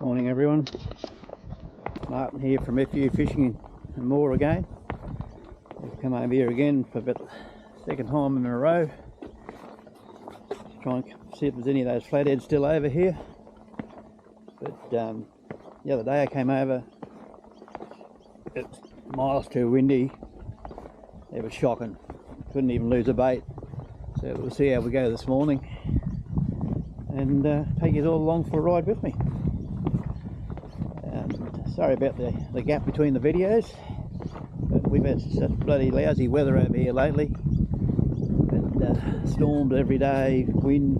Morning everyone, Martin here from FU Fishing and More again. We've come over here again for about the second time in a row. Just try and see if there's any of those flatheads still over here. But the other day I came over, it was miles too windy. It was shocking, couldn't even lose a bait. So we'll see how we go this morning and take you all along for a ride with me. Sorry about the gap between the videos, but we've had such bloody lousy weather over here lately. Storms every day, wind,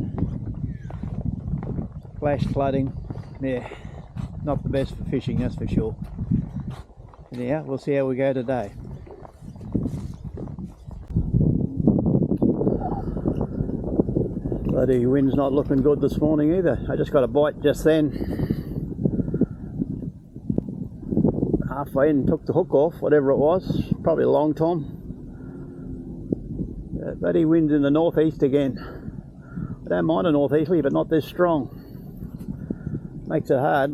flash flooding. Yeah, not the best for fishing, that's for sure. Anyhow, we'll see how we go today. Bloody wind's not looking good this morning either. I just got a bite just then. Halfway and took the hook off, whatever it was, probably a long tom. Bloody wind's in the northeast again. I don't mind a northeasterly, but not this strong. Makes it hard.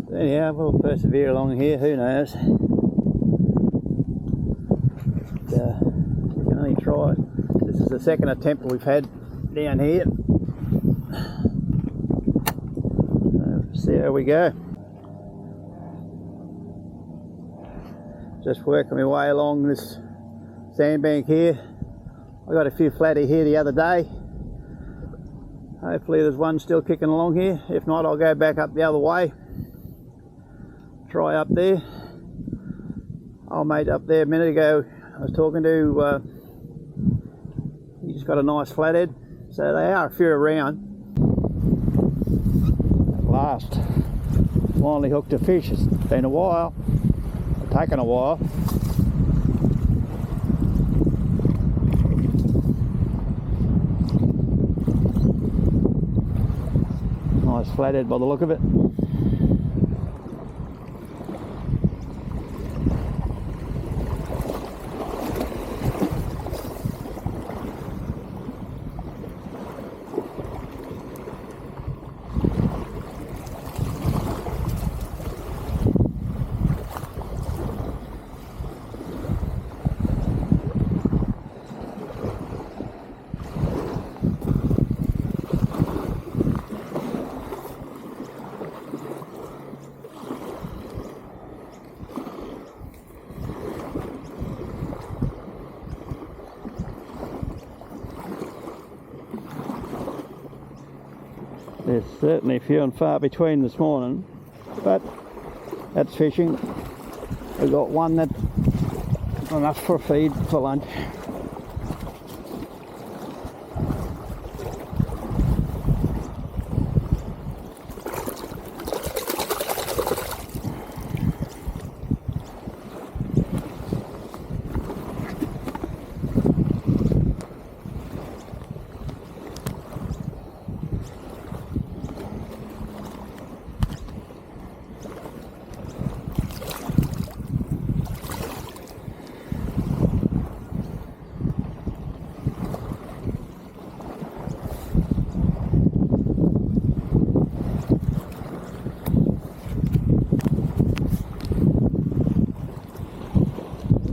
But anyhow, we'll persevere along here, who knows. But, we can only try. This is the second attempt we've had down here. See how we go. Just working my way along this sandbank here. I got a few flathead here the other day. Hopefully there's one still kicking along here. If not, I'll go back up the other way. Try up there. Old mate up there a minute ago I was talking to, he just got a nice flathead. So they are a few around. At last, finally hooked a fish. It's been a while. Taken a while. Nice flathead by the look of it. There's certainly few and far between this morning, but that's fishing. We've got one that's enough for a feed for lunch.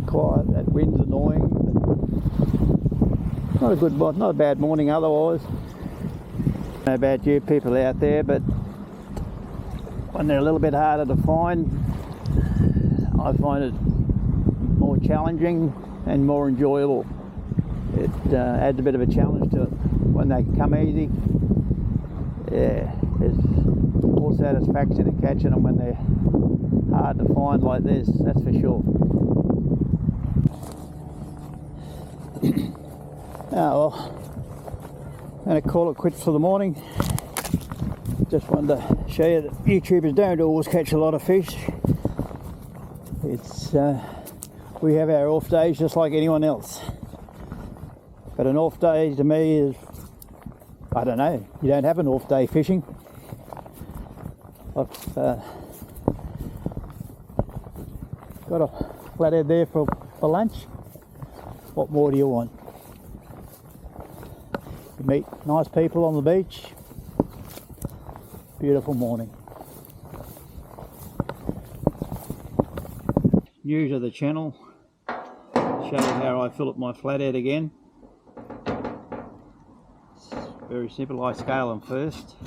Quiet, that wind's annoying. Not a good, not a bad morning otherwise. I don't know about you people out there, but when they're a little bit harder to find, I find it more challenging and more enjoyable. It adds a bit of a challenge to it. When they come easy, yeah, there's more satisfaction in catching them when they're hard to find like this, that's for sure. Oh well, I'm going to call it quits for the morning. Just wanted to show you that YouTubers don't always catch a lot of fish. It's we have our off days just like anyone else. But an off day to me is, I don't know, you don't have an off day fishing. I've got a flathead there for lunch. What more do you want? You meet nice people on the beach, Beautiful morning. New to the channel, show you how I fillet my flathead again. It's very simple. I scale them first.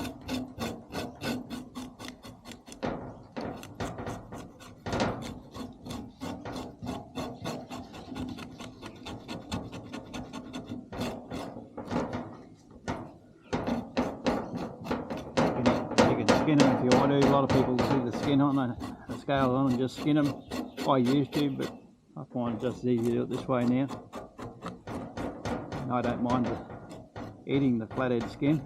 Skin them if you want to. A lot of people do the skin on the scale on and just skin them. I used to, but I find it just easy to do it this way now. And I don't mind eating the flathead skin.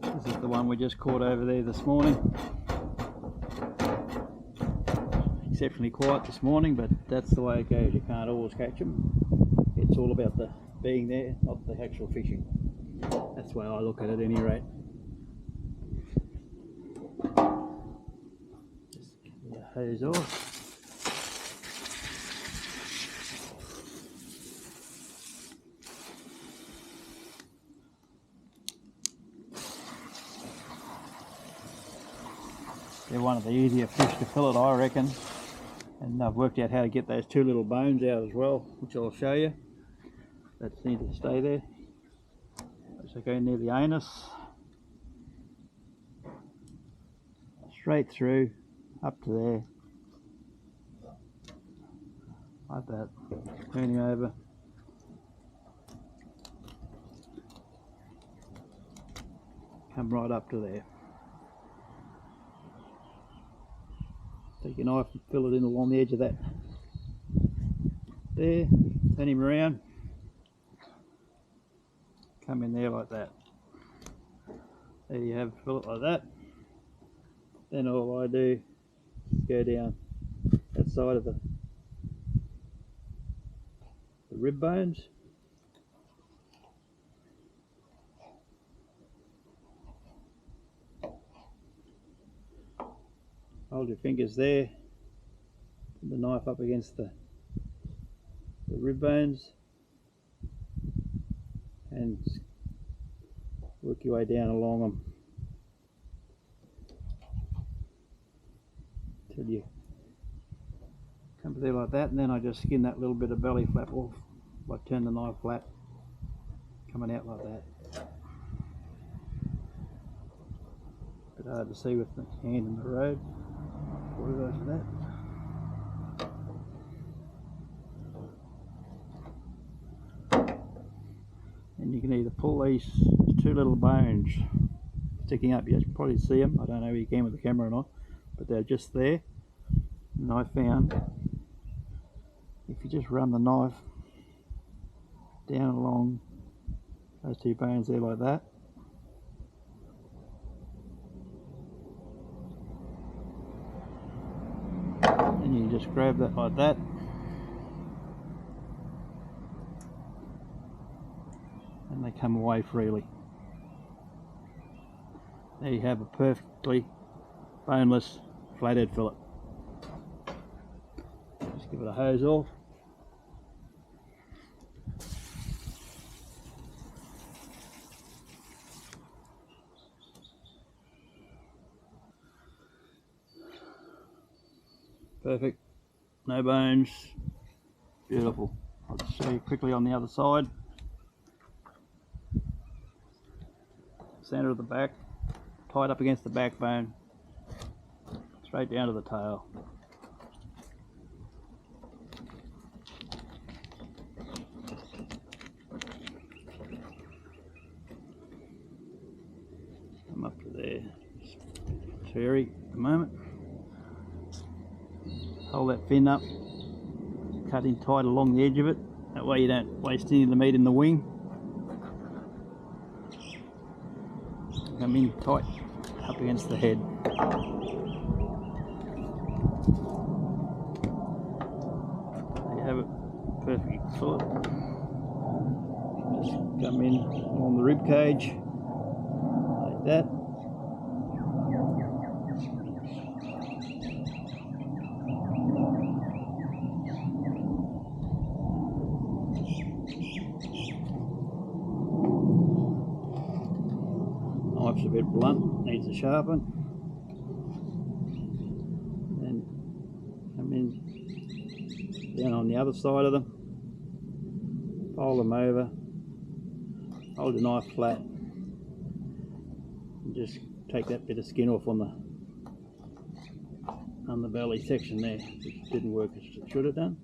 This is the one we just caught over there this morning. Exceptionally quiet this morning, but that's the way it goes. You can't always catch them. It's all about the being there, not the actual fishing. That's the way I look at it at any rate. Just get the hose off. They're one of the easier fish to fillet, I reckon. And I've worked out how to get those two little bones out as well, which I'll show you. That need to stay there. So go near the anus, straight through, up to there, like that, turning over. Come right up to there. Take your knife and fill it in along the edge of that. There, turn him around. Come in there like that. There you have, fill it like that. Then all I do is go down that side of the rib bones. Hold your fingers there. Put the knife up against the rib bones. And work your way down along them till you come to there like that, and then I just skin that little bit of belly flap off. I turn the knife flat, coming out like that. Bit hard to see with the hand in the road. Apologise for that. And you can either pull these two little bones sticking up. You can probably see them. I don't know if you can with the camera or not, but they're just there. And I found if you just run the knife down along those two bones there like that, and you just grab that like that, and they come away freely. There you have a perfectly boneless flathead fillet. Just give it a hose off. Perfect, no bones, beautiful. I'll just show you quickly on the other side. Center of the back, tied up against the backbone, straight down to the tail. Come up to there. It's hairy at the moment. Hold that fin up, cut in tight along the edge of it. That way you don't waste any of the meat in the wing. Come in tight up against the head. There you have it, perfect fillet. Just come in on the rib cage like that. knife's a bit blunt, needs a sharpen. Then come in down on the other side of them, fold them over, hold the knife flat, and just take that bit of skin off on the belly section there, which didn't work as it should have done.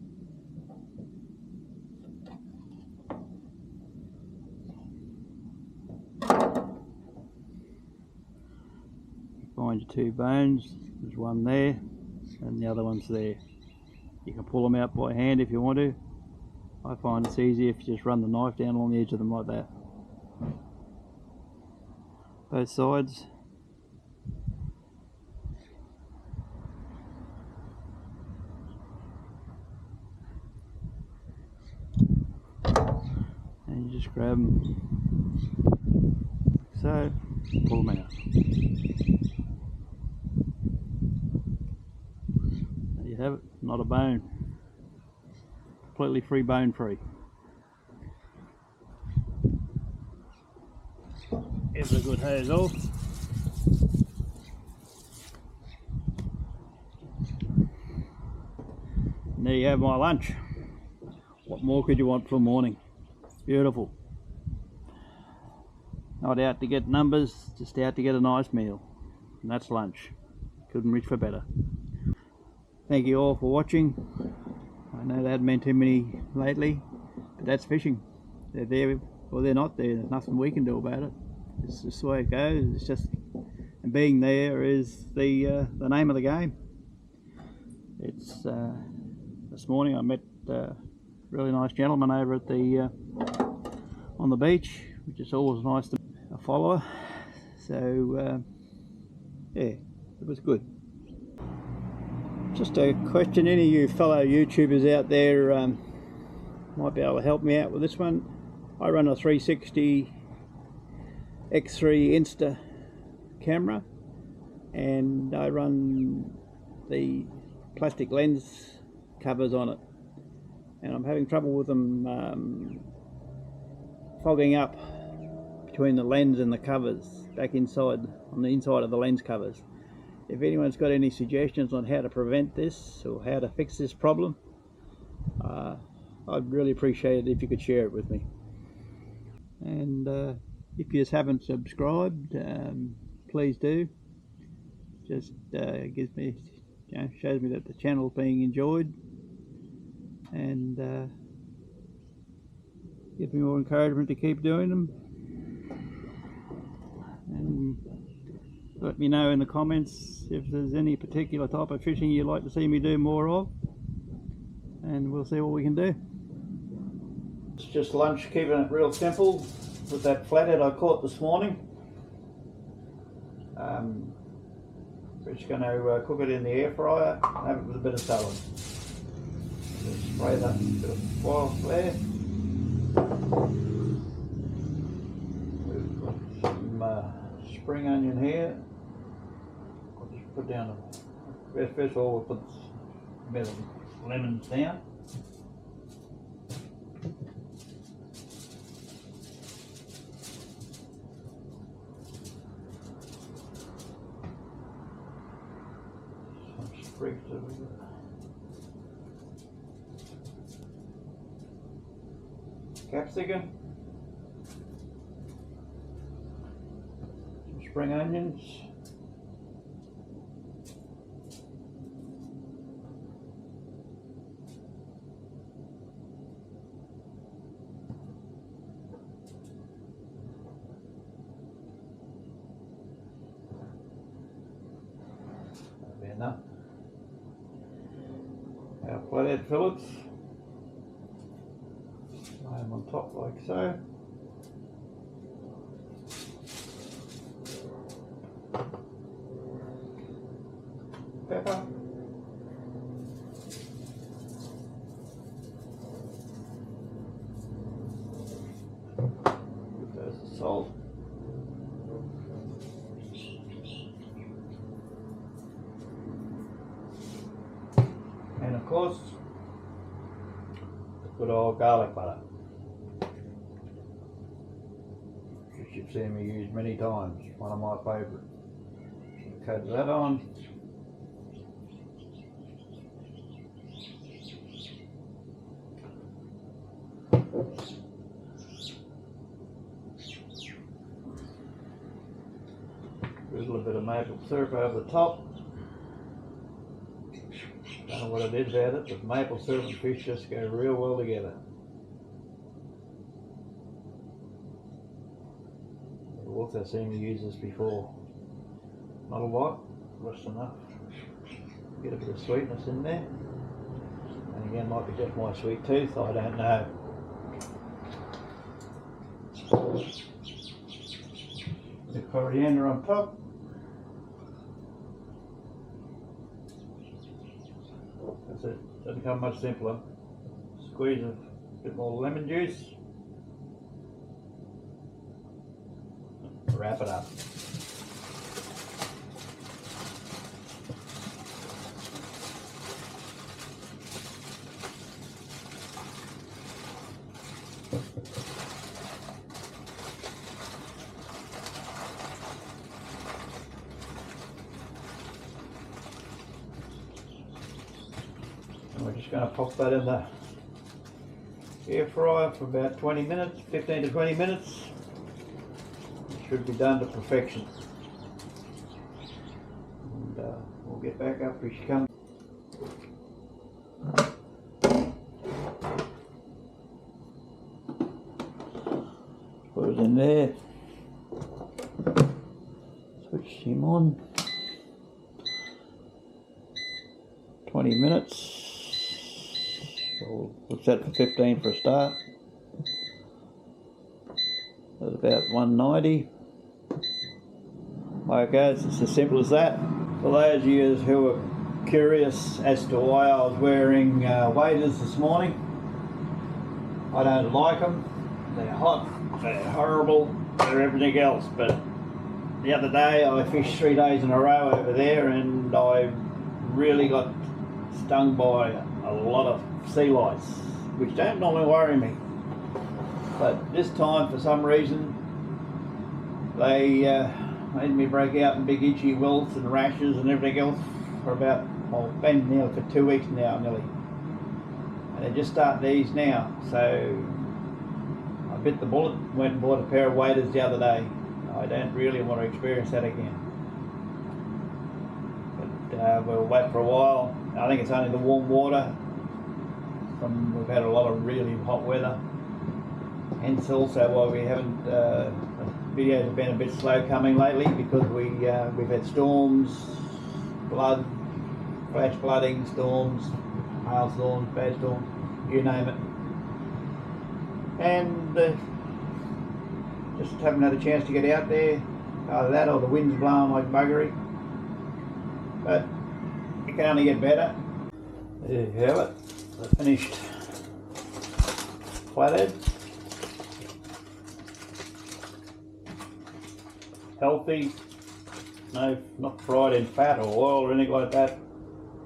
Find your two bones, there's one there and the other one's there. You can pull them out by hand if you want to. I find it's easier if you just run the knife down along the edge of them like that. Both sides. And you just grab them, so pull them out. There you have it, not a bone. Completely free, bone free. Here's a good hose off. And there you have my lunch. What more could you want for morning? Beautiful. Not out to get numbers, just out to get a nice meal. And that's lunch. Couldn't reach for better. Thank you all for watching. I know they haven't been too many lately, but that's fishing. They're there or they're not there. There's nothing we can do about it. It's just the way it goes. It's just, and being there is the name of the game. It's this morning I met a really nice gentleman over at the on the beach, which is always nice to a follower. So yeah, it was good. Just a question, any of you fellow YouTubers out there might be able to help me out with this one. I run a 360 X3 Insta camera and I run the plastic lens covers on it, and I'm having trouble with them fogging up between the lens and the covers back inside, on the inside of the lens covers. If anyone's got any suggestions on how to prevent this or how to fix this problem, I'd really appreciate it if you could share it with me. And if you just haven't subscribed, please do. Just gives me, shows me that the channel's being enjoyed, and gives me more encouragement to keep doing them. And let me know in the comments if there's any particular type of fishing you'd like to see me do more of, and we'll see what we can do. It's just lunch, keeping it real simple with that flathead I caught this morning. We're just going to cook it in the air fryer and have it with a bit of salad. Just spray that bit of oil there. We've got some spring onion here. I'll just put down first of all we'll put a bit of lemons down. Some sprigs over here. Capsicum. Some spring onions. That'll be enough. Our flathead fillets. Lay them on top like so. Pepper. Give those the salt. And of course, good old garlic butter. Just you've seen me use many times, one of my favourite. Coat that on. Drizzle a bit of maple syrup over the top. Don't know what it is about it, but maple syrup and fish just go real well together. You've also seen me use this before. Not a lot, just enough. Get a bit of sweetness in there. And again, might be just my sweet tooth, I don't know. The coriander on top. That's it. Doesn't come much simpler. Squeeze a bit more lemon juice. Wrap it up. And we're just going to pop that in the air fryer for about 20 minutes, 15 to 20 minutes. It should be done to perfection. And we'll get back after she comes. Put it in there. Switch him on. 20 minutes. So we'll set for 15 for a start. That's about 190. There it goes, it's as simple as that. For those of you who are curious as to why I was wearing waders this morning, I don't like them. They're hot, they're horrible, they're everything else. But the other day I fished 3 days in a row over there and I really got stung by a lot of sea lice, which don't normally worry me. But this time, for some reason, they made me break out in big itchy welts and rashes and everything else for about, well, been nearly for 2 weeks now, nearly. And they're just starting to ease now. So I bit the bullet, went and bought a pair of waders the other day. I don't really want to experience that again. But we'll wait for a while. I think it's only the warm water. We've had a lot of really hot weather. Hence also why we haven't, videos have been a bit slow coming lately, because we've had storms, flood, flash flooding, storms, hailstorms, bad storms, you name it. And just haven't had a chance to get out there. Either that or the wind's blowing like buggery. But it can only get better. There you have it. The finished flathead. Healthy, no, not fried in fat or oil or anything like that,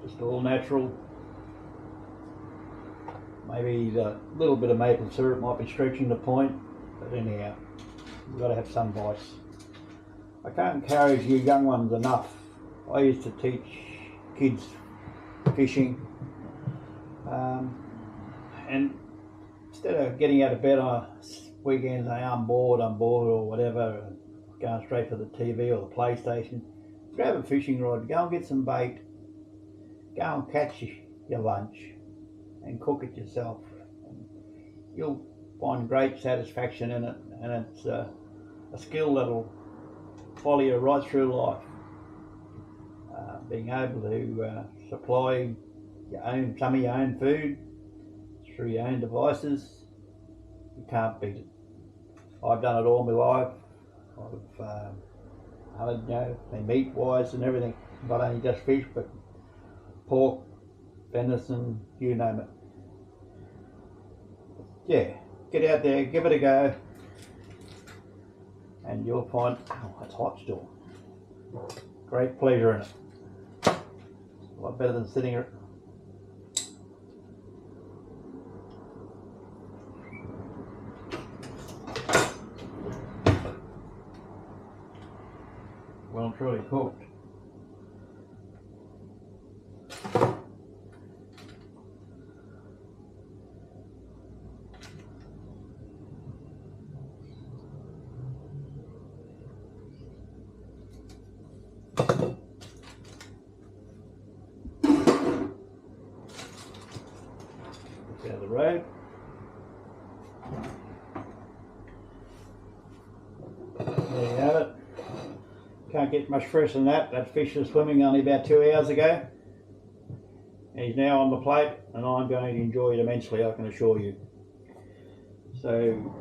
just all natural. Maybe a little bit of maple syrup might be stretching the point, but anyhow, you've got to have some vice. I can't encourage you young ones enough. I used to teach kids fishing, and instead of getting out of bed on weekends saying I'm bored or whatever, going straight for the TV or the PlayStation, grab a fishing rod, go and get some bait, go and catch your lunch and cook it yourself. You'll find great satisfaction in it, and it's a skill that'll follow you right through life. Being able to supply some of your own food through your own devices, you can't beat it. I've done it all my life. I've meat wise and everything, not only just fish, but pork, venison, you name it. Yeah, get out there, give it a go, and you'll find, oh, it's hot still. Great pleasure in it. A lot better than sitting here. well and truly cooked. Down the road. There you have it. Can't get much fresher than that. That fish was swimming only about 2 hours ago. And he's now on the plate, and I'm going to enjoy it immensely, I can assure you. So,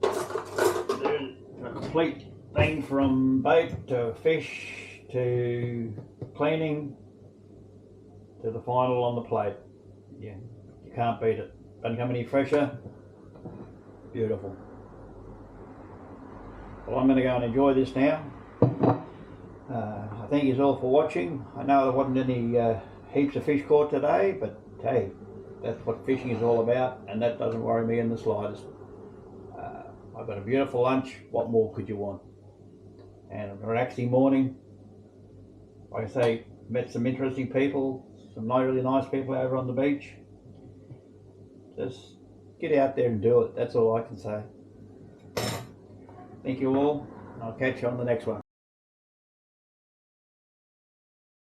there's a complete thing from bait to fish to cleaning to the final on the plate. Yeah, you can't beat it. Doesn't come any fresher. Beautiful. Well, I'm going to go and enjoy this now. I thank you all for watching. I know there wasn't any heaps of fish caught today, but hey, that's what fishing is all about, and that doesn't worry me in the slightest. I've got a beautiful lunch. What more could you want? And a relaxing morning. Like I say, met some interesting people, some really nice people over on the beach. Just get out there and do it. That's all I can say. Thank you all. I'll catch you on the next one.